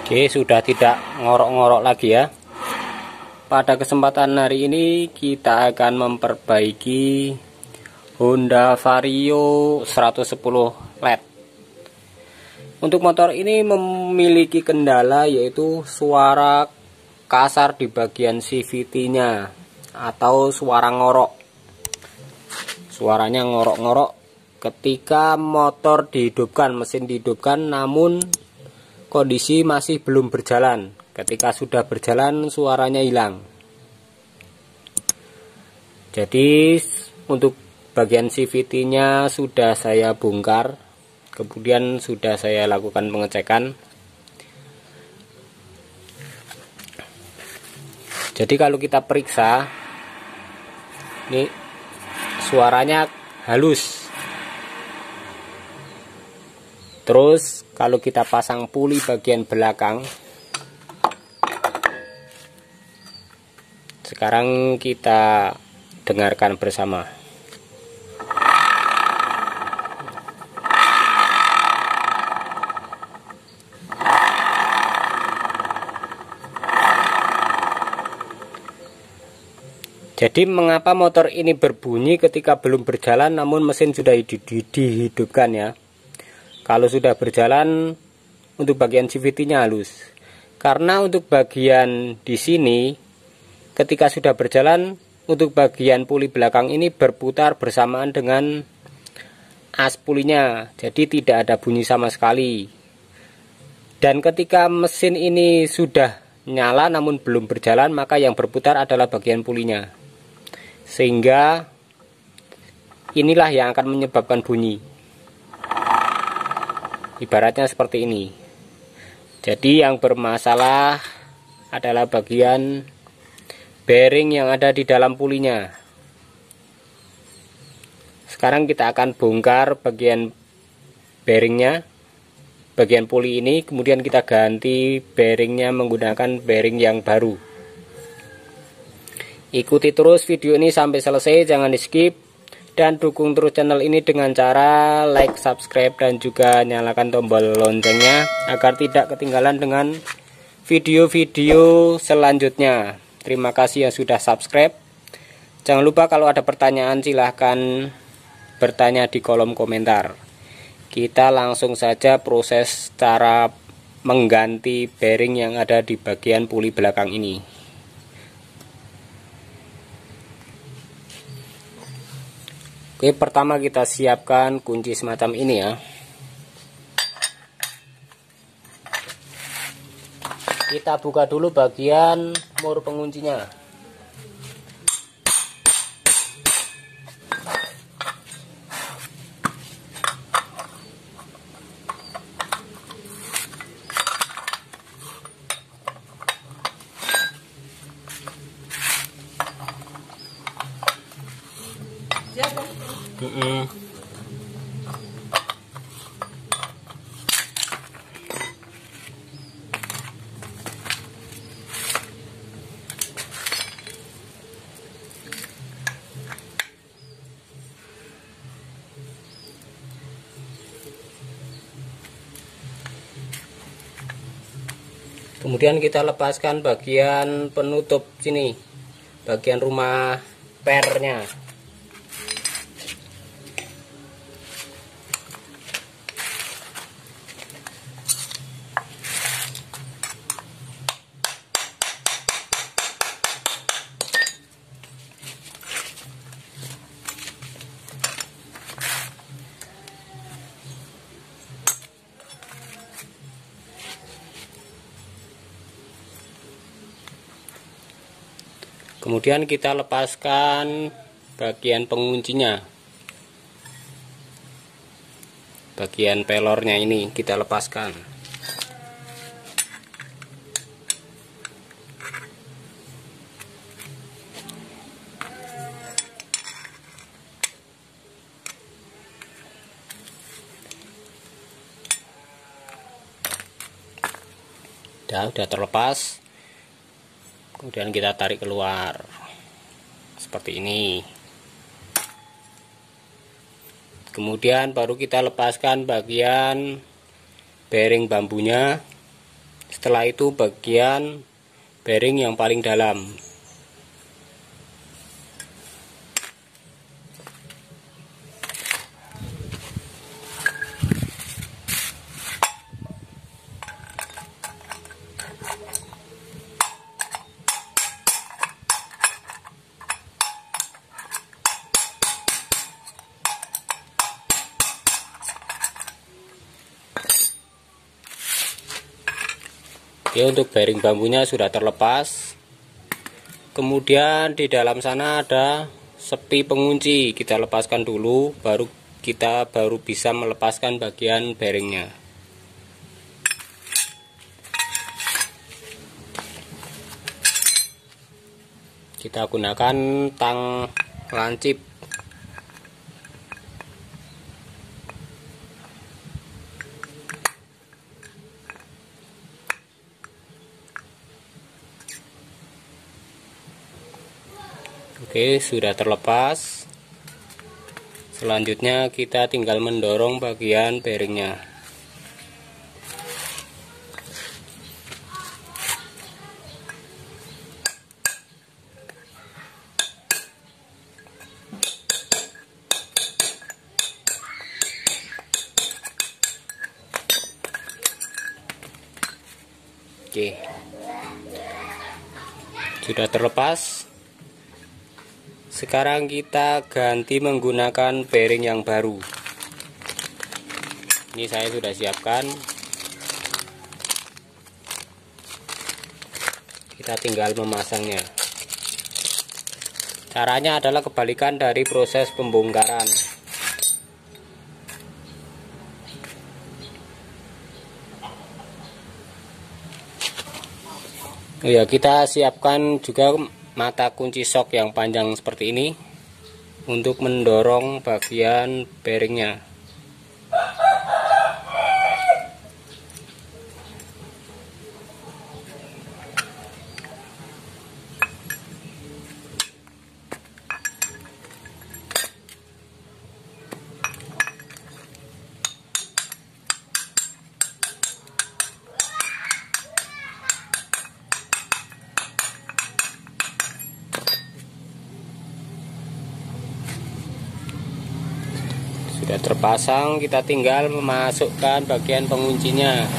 Oke, sudah tidak ngorok-ngorok lagi ya. Pada kesempatan hari ini kita akan memperbaiki Honda Vario 110 LED. Untuk motor ini memiliki kendala yaitu suara kasar di bagian CVT-nya atau suara ngorok. Suaranya ngorok-ngorok ketika motor dihidupkan, mesin dihidupkan, namun kondisi masih belum berjalan. Ketika sudah berjalan suaranya hilang. Jadi untuk bagian CVT-nya sudah saya bongkar, kemudian sudah saya lakukan pengecekan. Jadi kalau kita periksa, ini suaranya halus. Terus kalau kita pasang puli bagian belakang, sekarang kita dengarkan bersama. Jadi mengapa motor ini berbunyi ketika belum berjalan namun mesin sudah dihidupkan ya? Kalau sudah berjalan untuk bagian CVT-nya halus. Karena untuk bagian di sini ketika sudah berjalan untuk bagian puli belakang ini berputar bersamaan dengan as pulinya. Jadi tidak ada bunyi sama sekali. Dan ketika mesin ini sudah nyala namun belum berjalan, maka yang berputar adalah bagian pulinya. Sehingga inilah yang akan menyebabkan bunyi. Ibaratnya seperti ini. Jadi yang bermasalah adalah bagian bearing yang ada di dalam pulinya. Sekarang kita akan bongkar bagian bearingnya, bagian puli ini, kemudian kita ganti bearingnya menggunakan bearing yang baru. Ikuti terus video ini sampai selesai, jangan di skip. Dan dukung terus channel ini dengan cara like, subscribe, dan juga nyalakan tombol loncengnya agar tidak ketinggalan dengan video-video selanjutnya. Terima kasih yang sudah subscribe. Jangan lupa kalau ada pertanyaan silahkan bertanya di kolom komentar. Kita langsung saja proses cara mengganti bearing yang ada di bagian puli belakang ini. Oke, pertama kita siapkan kunci semacam ini ya. Kita buka dulu bagian mur penguncinya. Kemudian kita lepaskan bagian penutup sini, bagian rumah pernya. Kemudian kita lepaskan bagian penguncinya, bagian pelornya ini kita lepaskan. Udah terlepas. Kemudian kita tarik keluar seperti ini. Kemudian baru kita lepaskan bagian bearing bambunya. Setelah itu bagian bearing yang paling dalam. Oke, untuk bearing bambunya sudah terlepas. Kemudian di dalam sana ada sepi pengunci, kita lepaskan dulu, kita baru bisa melepaskan bagian bearingnya. Kita gunakan tang lancip. Oke, sudah terlepas. Selanjutnya kita tinggal mendorong bagian bearingnya. Oke, sudah terlepas. Sekarang kita ganti menggunakan bearing yang baru. Ini saya sudah siapkan. Kita tinggal memasangnya. Caranya adalah kebalikan dari proses pembongkaran. Oh ya, kita siapkan juga mata kunci sok yang panjang seperti ini untuk mendorong bagian bearingnya. Sudah terpasang, kita tinggal memasukkan bagian penguncinya.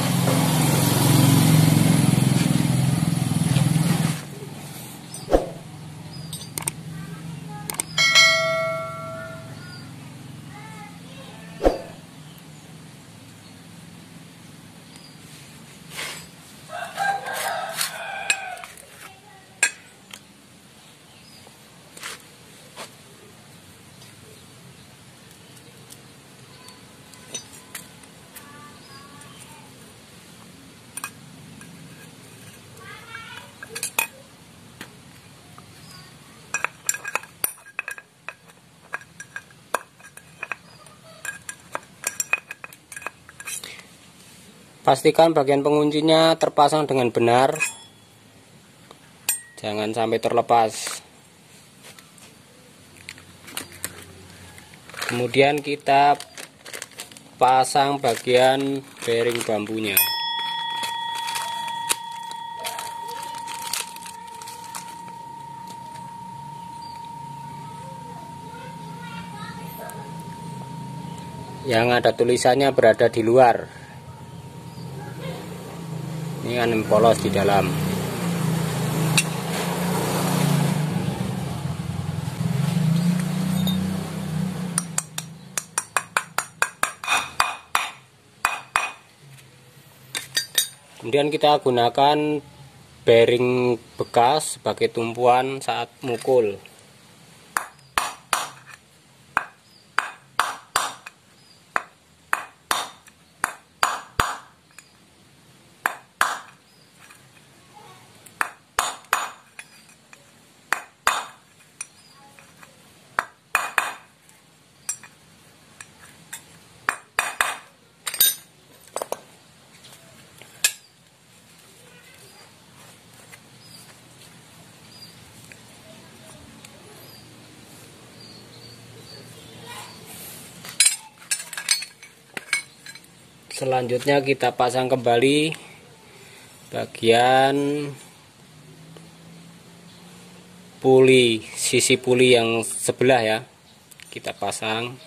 Pastikan bagian penguncinya terpasang dengan benar, jangan sampai terlepas. Kemudian kita pasang bagian bearing bambunya. Yang ada tulisannya berada di luar. Ini kan polos di dalam. Kemudian kita gunakan bearing bekas sebagai tumpuan saat mukul. Selanjutnya kita pasang kembali bagian puli, sisi puli yang sebelah ya, kita pasang.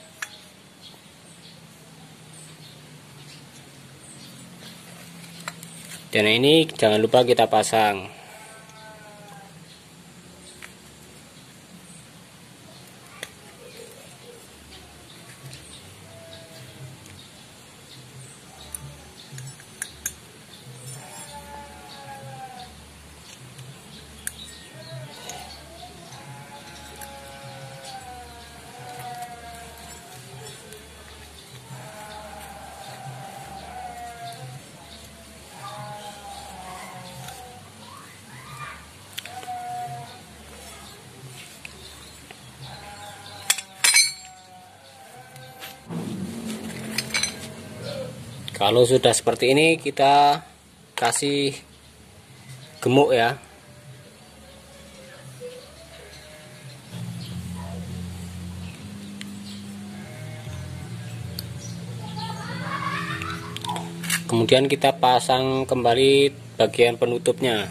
Dan ini jangan lupa kita pasang. Kalau sudah seperti ini, kita kasih gemuk ya. Kemudian kita pasang kembali bagian penutupnya.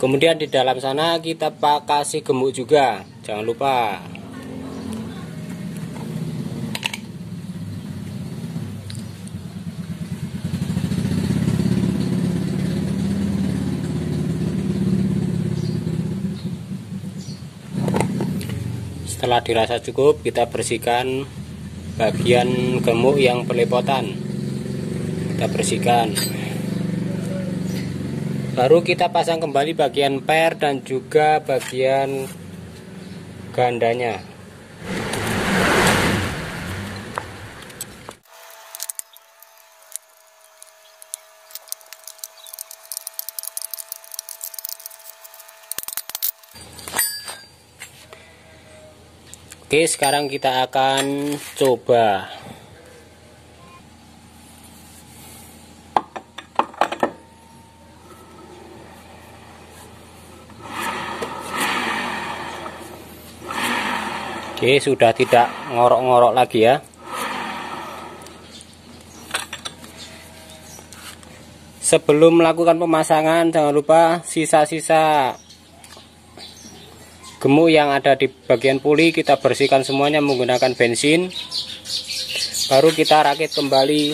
Kemudian di dalam sana kita kasih gemuk juga, jangan lupa. Setelah dirasa cukup, kita bersihkan bagian gemuk yang pelepotan. Kita bersihkan. Baru kita pasang kembali bagian per dan juga bagian gandanya. Oke, sekarang kita akan coba. Oke, sudah tidak ngorok-ngorok lagi ya. Sebelum melakukan pemasangan, jangan lupa sisa-sisa gemuk yang ada di bagian puli kita bersihkan semuanya menggunakan bensin. Baru kita rakit kembali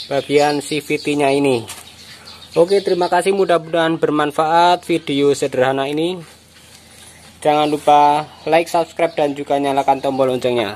bagian CVT-nya ini. Oke, terima kasih, mudah-mudahan bermanfaat video sederhana ini. Jangan lupa like, subscribe, dan juga nyalakan tombol loncengnya.